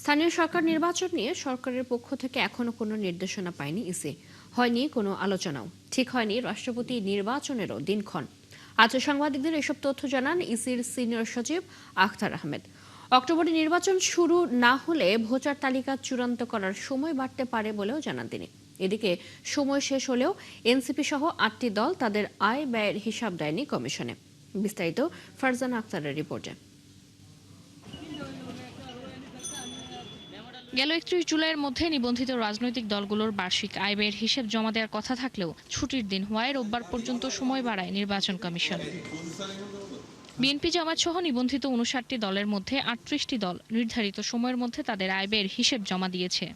স্থানীয় সরকার নির্বাচন নিয়ে সরকারের পক্ষ থেকে এখনো কোনো নির্দেশনা পায়নি ইসি। হয়নি কোনো আলোচনাও, ঠিক হয়নি রাষ্ট্রপতি নির্বাচনেরও দিনক্ষণ। আজ সাংবাদিকদের এসব তথ্য জানান ইসির সিনিয়র সচিব আখতার আহমেদ। অক্টোবরে নির্বাচন শুরু না হলে ভোটার তালিকা চূড়ান্ত করার সময় বাড়তে পারে বলেও জানান তিনি। এদিকে সময় শেষ হলেও এনসিপি সহ ৮টি দল তাদের আয় ব্যয়ের হিসাব দেয়নি কমিশনে। বিস্তারিত ফারজানা আক্তারের রিপোর্টে। গেল ৩১ জুলাইয়ের মধ্যে নিবন্ধিত রাজনৈতিক দলগুলোর বার্ষিক আয় ব্যয়ের হিসেব জমা দেওয়ার কথা থাকলেও ছুটির দিন হওয়ায় রোববার পর্যন্ত সময় বাড়ায় নির্বাচন কমিশন। বিএনপি জামায়াত সহ নিবন্ধিত ৫৯টি দলের মধ্যে ৩৮টি দল নির্ধারিত সময়ের মধ্যে তাদের আয় ব্যয়ের হিসেব জমা দিয়েছে।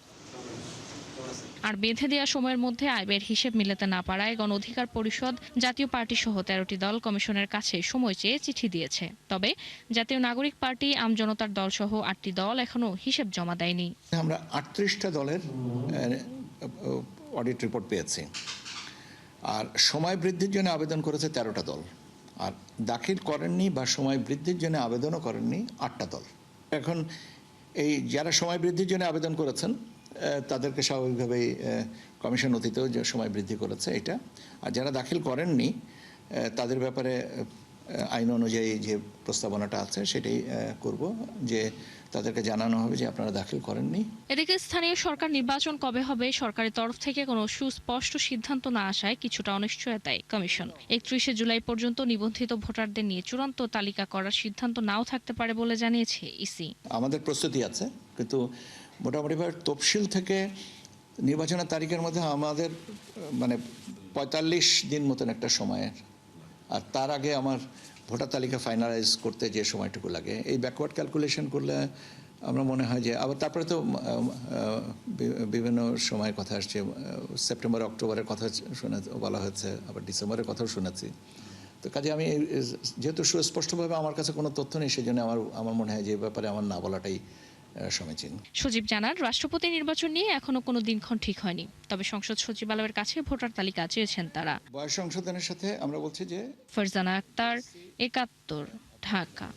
আর বেঁধে দেওয়া সময়ের মধ্যে আয় ব্যয়ের হিসেব মিলাতে না পারায় গণ অধিকার পরিষদ, জাতীয় পার্টি সহ ১৩টি দল কমিশনের কাছে সময় চেয়ে চিঠি দিয়েছে। তবে জাতীয় নাগরিক পার্টি, আমজনতার দল সহ ৮টি দল এখনো হিসেব জমা দেয়নি। আমরা ৩৮টা দলের অডিট রিপোর্ট পেয়েছি, আর সময় বৃদ্ধির জন্য আবেদন করেছে ১৩টা দল, আর দাখিল করেননি বা সময় বৃদ্ধির জন্য আবেদনও করেননি ৮টা দল। এখন এই যারা সময় বৃদ্ধির জন্য আবেদন করেছেন তাদেরকে স্বাভাবিকভাবেই কমিশন অতীতেও যে সময় বৃদ্ধি করেছে এটা, আর যারা দাখিল করেননি তাদের ব্যাপারে আইন অনুযায়ী যে প্রস্তাবনাটা আছে সেটাই করব, যে তাদেরকে জানানো হবে যে আপনারা দাখিল করেননি। এদিকে স্থানীয় সরকার নির্বাচন কবে হবে সরকারের তরফ থেকে কোনো সুস্পষ্ট সিদ্ধান্ত না আসায় কিছুটা অনিশ্চয়তায় কমিশন। ৩১ জুলাই পর্যন্ত নিবন্ধিত ভোটারদের নিয়ে চূড়ান্ত তালিকা করার সিদ্ধান্ত নাও থাকতে পারে বলে জানিয়েছে ইসি। আমাদের প্রস্তুতি আছে, কিন্তু মোটামুটিভাবে তফসিল থেকে নির্বাচনের তারিখের মধ্যে আমাদের ৪৫ দিন মতন একটা সময়ের, আর তার আগে আমার ভোটার তালিকা ফাইনালাইজ করতে যে সময়টুকু লাগে, এই ব্যাকওয়ার্ড ক্যালকুলেশন করলে আমরা মনে হয় যে আবার তারপরে তো বিভিন্ন সময়ের কথা আসছে, সেপ্টেম্বর অক্টোবরের কথা বলা হয়েছে, আবার ডিসেম্বরের কথাও শুনেছি। তো কাজে আমি যেহেতু সুস্পষ্টভাবে আমার কাছে কোনো তথ্য নেই, সেই জন্য আমার মনে হয় যে ব্যাপারে আমার না বলাটাই সমীচীন। সচিব জানান, রাষ্ট্রপতি নির্বাচন নিয়ে এখনো কোনো দিনক্ষণ ঠিক হয়নি, তবে সংসদ সচিবালয়ের কাছে ভোটার তালিকা চেয়েছেন তারা। বয়স সংশোধনের সাথে আমরা বলছি যে। ফারজানা আক্তার, ৭১, ঢাকা।